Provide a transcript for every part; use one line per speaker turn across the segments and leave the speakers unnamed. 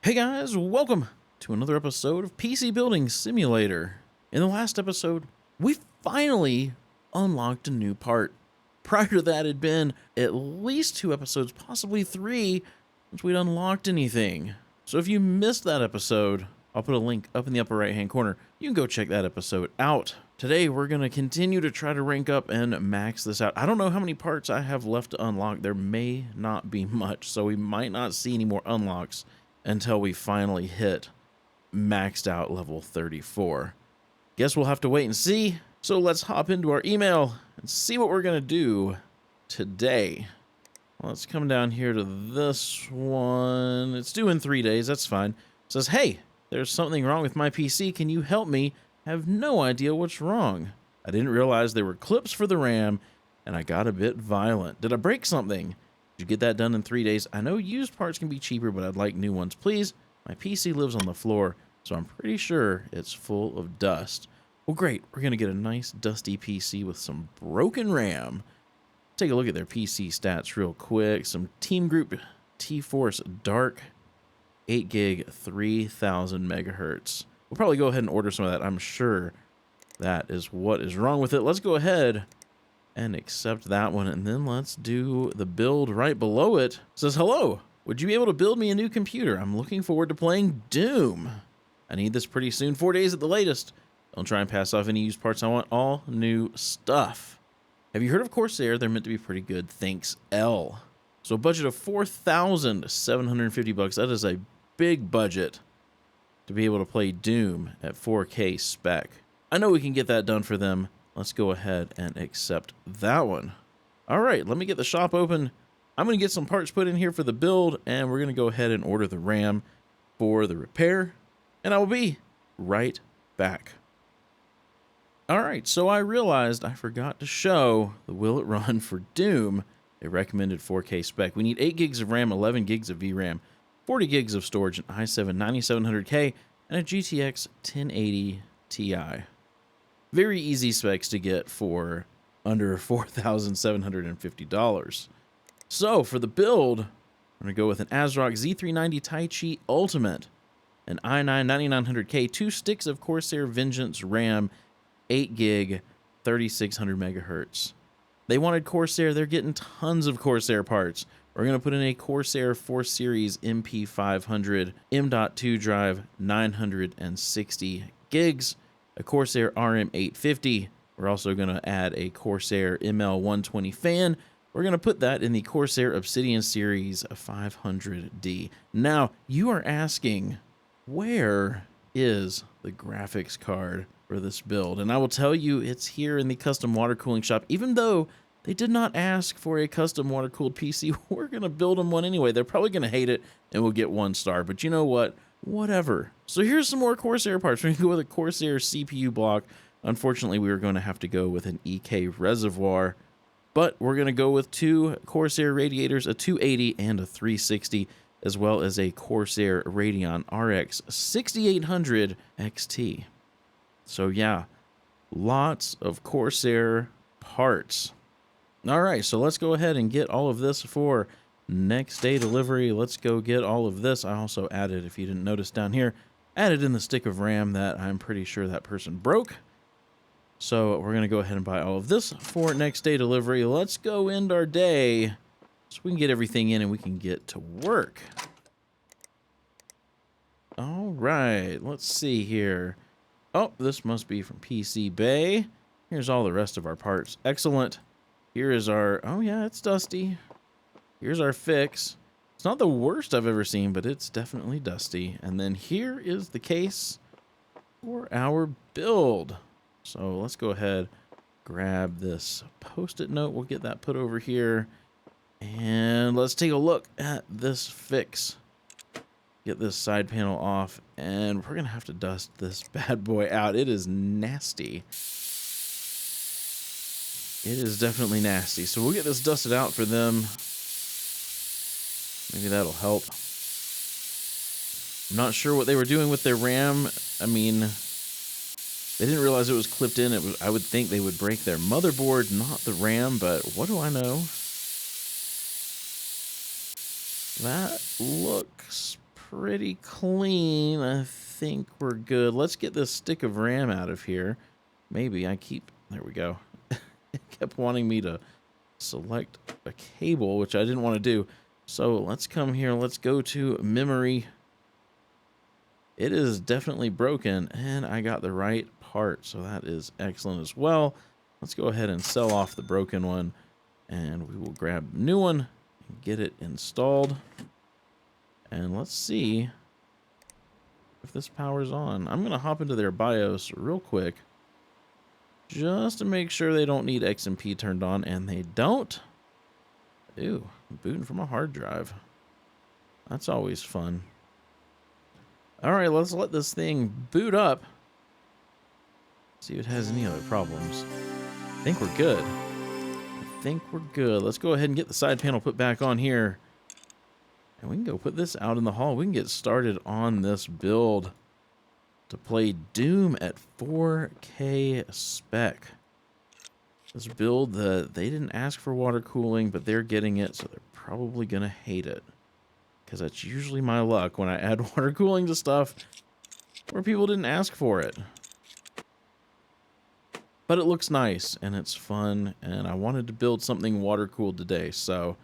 Hey guys, welcome to another episode of PC Building Simulator. In the last episode, we finally unlocked a new part. Prior to that, it had been at least 2 episodes, possibly 3, since we'd unlocked anything. So if you missed that episode, I'll put a link up in the upper right hand corner. You can go check that episode out. Today, we're going to continue to try to rank up and max this out. I don't know how many parts I have left to unlock. There may not be much, so we might not see any more unlocks until we finally hit maxed out level 34. Guess we'll have to wait and see. So let's hop into our email and see what we're going to do today. Let's come down here to this one. It's due in 3 days. That's fine. It says, hey, there's something wrong with my PC. Can you help me? I have no idea what's wrong. I didn't realize there were clips for the RAM, and I got a bit violent. Did I break something? Did you get that done in 3 days? I know used parts can be cheaper, but I'd like new ones, please. My PC lives on the floor, so I'm pretty sure it's full of dust. Well, great. We're going to get a nice dusty PC with some broken RAM. Take a look at their PC stats real quick. Some Team Group T-Force Dark 8 gig 3000 megahertz. We'll probably go ahead and order some of that. I'm sure that is what is wrong with it. Let's go ahead and accept that one, and then let's do the build right below it. It says, hello, would you be able to build me a new computer? I'm looking forward to playing Doom. I need this pretty soon, 4 days at the latest. Don't try and pass off any used parts. I want all new stuff. Have you heard of Corsair? They're meant to be pretty good. Thanks, L. So a budget of $4,750. That is a big budget to be able to play Doom at 4K spec. I know we can get that done for them. Let's go ahead and accept that one. All right, let me get the shop open. I'm going to get some parts put in here for the build, and we're going to go ahead and order the RAM for the repair, and I will be right back. All right, so I realized I forgot to show the Will It Run for Doom, a recommended 4K spec. We need 8 gigs of RAM, 11 gigs of VRAM, 40 gigs of storage, an i7 9700K, and a GTX 1080 Ti. Very easy specs to get for under $4,750. So for the build, I'm going to go with an ASRock Z390 Taichi Ultimate, an i9 9900K, 2 sticks of Corsair Vengeance RAM, 8 gig, 3600 megahertz. They wanted Corsair. They're getting tons of Corsair parts. We're going to put in a Corsair 4 Series MP500 M.2 drive, 960 gigs, a Corsair RM850. We're also going to add a Corsair ML120 fan. We're going to put that in the Corsair Obsidian Series 500D. Now, you are asking, where is the graphics card for this build? And I will tell you, it's here in the custom water cooling shop. Even though they did not ask for a custom water-cooled PC, we're going to build them one anyway. They're probably going to hate it, and we'll get 1 star. But you know what? Whatever. So here's some more Corsair parts. We're going to go with a Corsair CPU block. Unfortunately, we were going to have to go with an EK reservoir. But we're going to go with 2 Corsair radiators, a 280 and a 360, as well as a Corsair Radeon RX 6800 XT. So yeah, lots of Corsair parts. All right, so let's go ahead and get all of this for next day delivery. Let's go get all of this. I also added, if you didn't notice down here, added in the stick of RAM that I'm pretty sure that person broke. So we're going to go ahead and buy all of this for next day delivery. Let's go end our day so we can get everything in and we can get to work. All right, let's see here. Oh, this must be from PC Bay. Here's all the rest of our parts. Excellent. Here is our, oh yeah, it's dusty. Here's our fix. It's not the worst I've ever seen, but it's definitely dusty. And then here is the case for our build. So let's go ahead, grab this Post-it note. We'll get that put over here. And let's take a look at this fix. Get this side panel off, and we're going to have to dust this bad boy out. It is nasty. It is definitely nasty. So we'll get this dusted out for them. Maybe that'll help. I'm not sure what they were doing with their RAM. I mean, they didn't realize it was clipped in. I would think they would break their motherboard, not the RAM, but what do I know? That looks pretty clean. I think we're good. Let's get this stick of RAM out of here. Maybe I keep... There we go. It kept wanting me to select a cable, which I didn't want to do. So let's come here. Let's go to memory. It is definitely broken, and I got the right part, so that is excellent as well. Let's go ahead and sell off the broken one, and we will grab the new one and get it installed. And let's see if this powers on. I'm going to hop into their BIOS real quick just to make sure they don't need XMP turned on, and they don't. Ooh, booting from a hard drive. That's always fun. All right, let's let this thing boot up. See if it has any other problems. I think we're good. I think we're good. Let's go ahead and get the side panel put back on here. And we can go put this out in the hall. We can get started on this build to play Doom at 4K spec. This build, they didn't ask for water cooling, but they're getting it, so they're probably going to hate it. Because that's usually my luck when I add water cooling to stuff where people didn't ask for it. But it looks nice, and it's fun, and I wanted to build something water-cooled today, so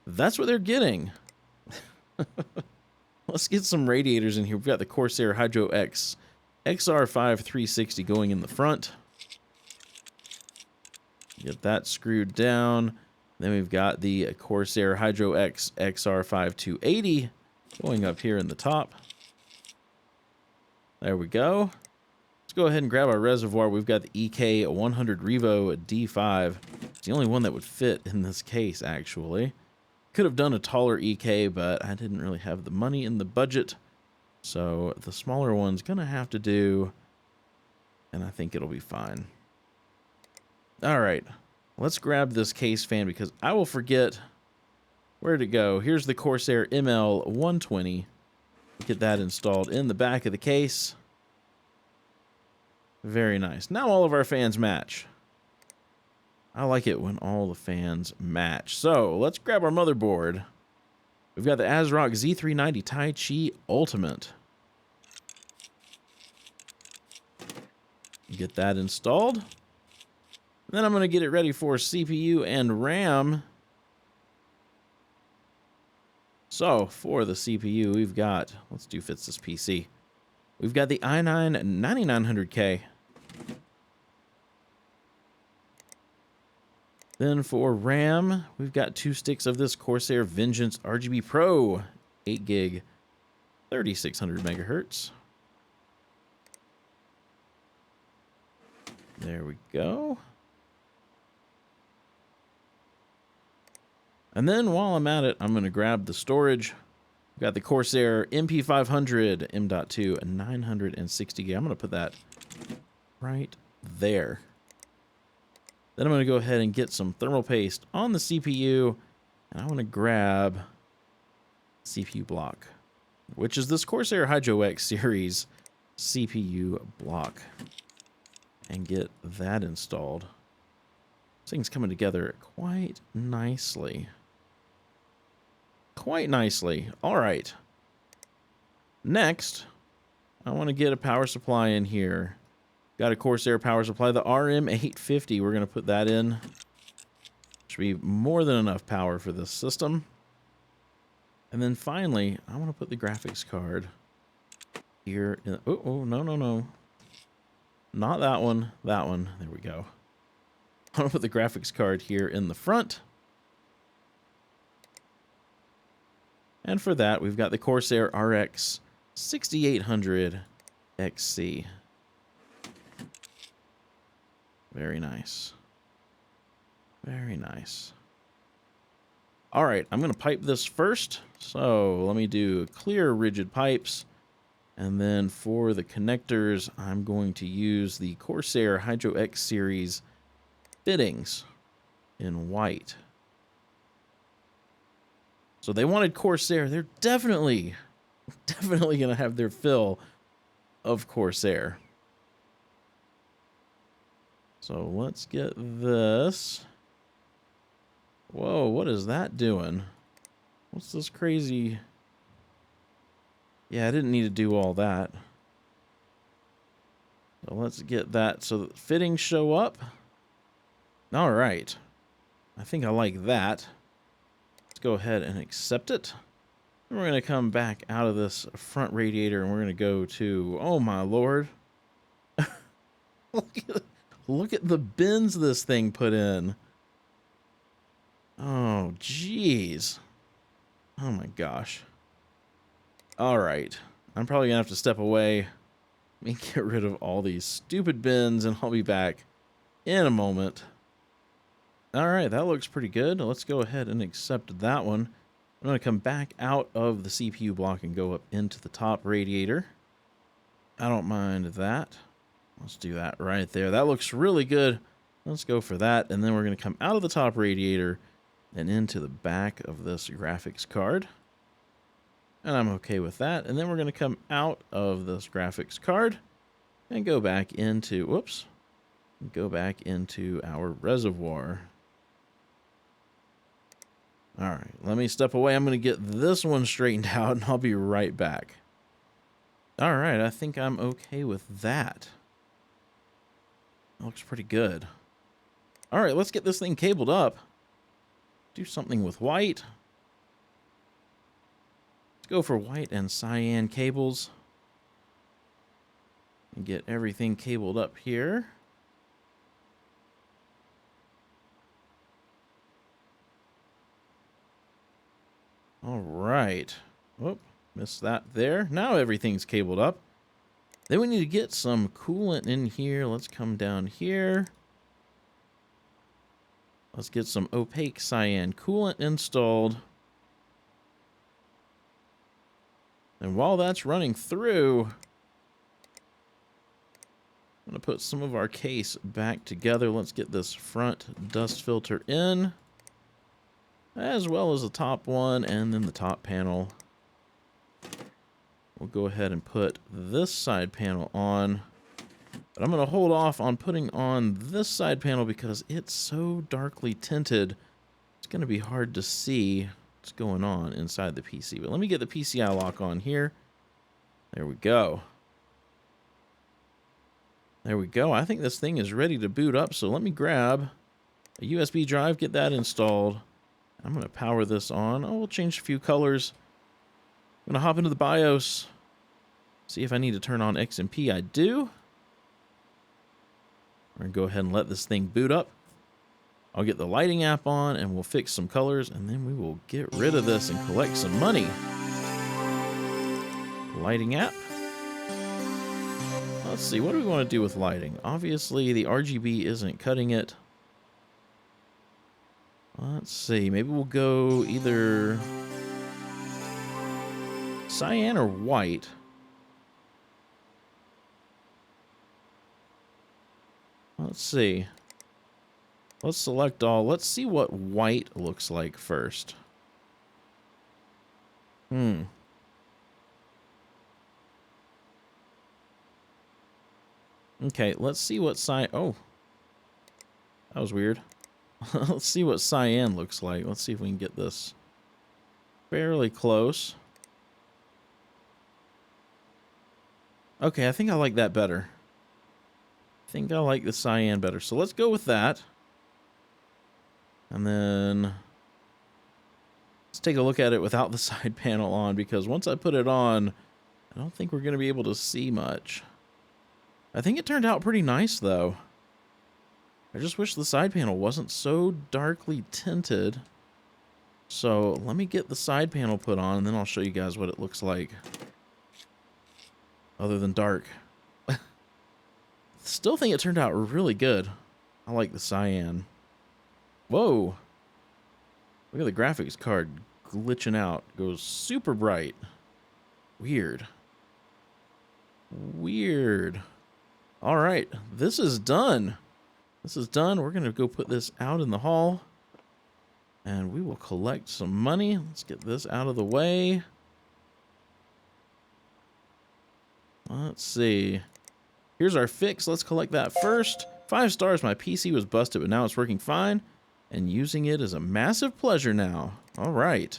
that's what they're getting. Let's get some radiators in here. We've got the Corsair Hydro X XR5 360 going in the front. Get that screwed down. Then we've got the Corsair Hydro X XR5 280 going up here in the top. There we go. Let's go ahead and grab our reservoir. We've got the EK100 Revo D5. It's the only one that would fit in this case, actually. Could have done a taller EK, but I didn't really have the money in the budget. So the smaller one's going to have to do, and I think it'll be fine. All right, let's grab this case fan because I will forget where to go. Here's the Corsair ML120. Get that installed in the back of the case. Very nice. Now all of our fans match. I like it when all the fans match. So let's grab our motherboard. We've got the ASRock Z390 Tai Chi Ultimate. Get that installed. Then I'm going to get it ready for CPU and RAM. So for the CPU, we've got, let's do fits this PC. We've got the i9 9900K. Then for RAM, we've got 2 sticks of this Corsair Vengeance RGB Pro, 8 gig, 3600 megahertz. There we go. And then while I'm at it, I'm going to grab the storage. We've got the Corsair MP500 M.2 and 960 gig. I'm going to put that right there. Then I'm going to go ahead and get some thermal paste on the CPU, and I want to grab CPU block, which is this Corsair Hydro X series CPU block, and get that installed. This thing's coming together quite nicely. Quite nicely. All right. Next, I want to get a power supply in here. Got a Corsair power supply, the RM850. We're going to put that in. Should be more than enough power for this system. And then finally, I want to put the graphics card here. Oh, no. Not that one. That one. There we go. I want to put the graphics card here in the front. And for that, we've got the Corsair RX 6800 XC. Very nice. Very nice. All right, I'm going to pipe this first. So let me do clear rigid pipes. And then for the connectors, I'm going to use the Corsair Hydro X series fittings in white. So they wanted Corsair. They're definitely going to have their fill of Corsair. So let's get this. Whoa, what is that doing? What's this crazy? Yeah, I didn't need to do all that. So let's get that so that fittings show up. All right. I think I like that. Let's go ahead and accept it. And we're going to come back out of this front radiator and we're going to go to, oh my lord. Look at the bins this thing put in. Oh, jeez. Oh my gosh. All right. I'm probably going to have to step away. Let me get rid of all these stupid bins and I'll be back in a moment. All right, that looks pretty good. Let's go ahead and accept that one. I'm going to come back out of the CPU block and go up into the top radiator. I don't mind that. Let's do that right there. That looks really good. Let's go for that. And then we're going to come out of the top radiator and into the back of this graphics card. And I'm okay with that. And then we're going to come out of this graphics card and go back into, whoops, go back into our reservoir. All right, let me step away. I'm going to get this one straightened out and I'll be right back. All right, I think I'm okay with that. That looks pretty good. All right, let's get this thing cabled up. Do something with white. Let's go for white and cyan cables. And get everything cabled up here. All right. Whoop, missed that there. Now everything's cabled up. Then we need to get some coolant in here. Let's come down here. Let's get some opaque cyan coolant installed. And while that's running through, I'm going to put some of our case back together. Let's get this front dust filter in, as well as the top one and then the top panel. We'll go ahead and put this side panel on. But I'm going to hold off on putting on this side panel because it's so darkly tinted. It's going to be hard to see what's going on inside the PC. But let me get the PCI lock on here. There we go. There we go. I think this thing is ready to boot up. So let me grab a USB drive, get that installed. I'm going to power this on. Oh, we'll change a few colors. I'm going to hop into the BIOS. See if I need to turn on XMP. I do. We're going to go ahead and let this thing boot up. I'll get the lighting app on and we'll fix some colors and then we will get rid of this and collect some money. Lighting app. Let's see, what do we want to do with lighting? Obviously, the RGB isn't cutting it. Let's see, maybe we'll go either cyan or white. Let's see. Let's select all. Let's see what white looks like first. Okay, let's see what cyan... Oh. That was weird. Let's see what cyan looks like. Let's see if we can get this fairly close. Okay, I think I like that better. I think I like the cyan better. So let's go with that. And then let's take a look at it without the side panel on, because once I put it on, I don't think we're going to be able to see much. I think it turned out pretty nice, though. I just wish the side panel wasn't so darkly tinted. So let me get the side panel put on, and then I'll show you guys what it looks like. Other than dark. Still think it turned out really good. I like the cyan. Whoa. Look at the graphics card glitching out. It goes super bright. Weird. Weird. All right, this is done. This is done. We're going to go put this out in the hall. And we will collect some money. Let's get this out of the way. Let's see. Here's our fix. Let's collect that first. 5 stars. My PC was busted, but now it's working fine. And using it is a massive pleasure now. All right.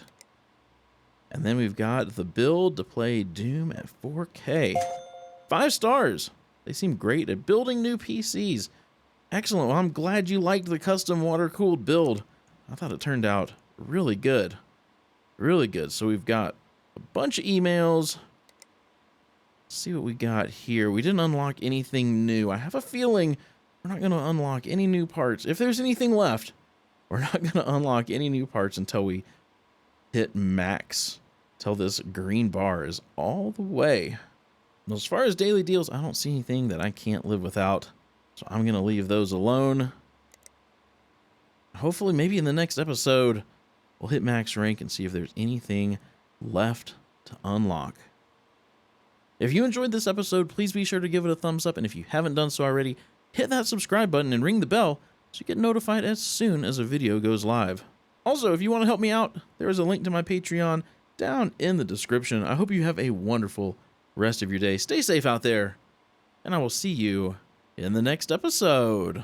And then we've got the build to play Doom at 4K. 5 stars. They seem great at building new PCs. Excellent. Well, I'm glad you liked the custom water-cooled build. I thought it turned out really good. Really good. So we've got a bunch of emails. Let's see what we got here. We didn't unlock anything new. I have a feeling we're not going to unlock any new parts. If there's anything left, we're not going to unlock any new parts until we hit max. Until this green bar is all the way. As far as daily deals, I don't see anything that I can't live without. So I'm going to leave those alone. Hopefully, maybe in the next episode, we'll hit max rank and see if there's anything left to unlock. If you enjoyed this episode, please be sure to give it a thumbs up. And if you haven't done so already, hit that subscribe button and ring the bell so you get notified as soon as a video goes live. Also, if you want to help me out, there is a link to my Patreon down in the description. I hope you have a wonderful rest of your day. Stay safe out there, and I will see you in the next episode.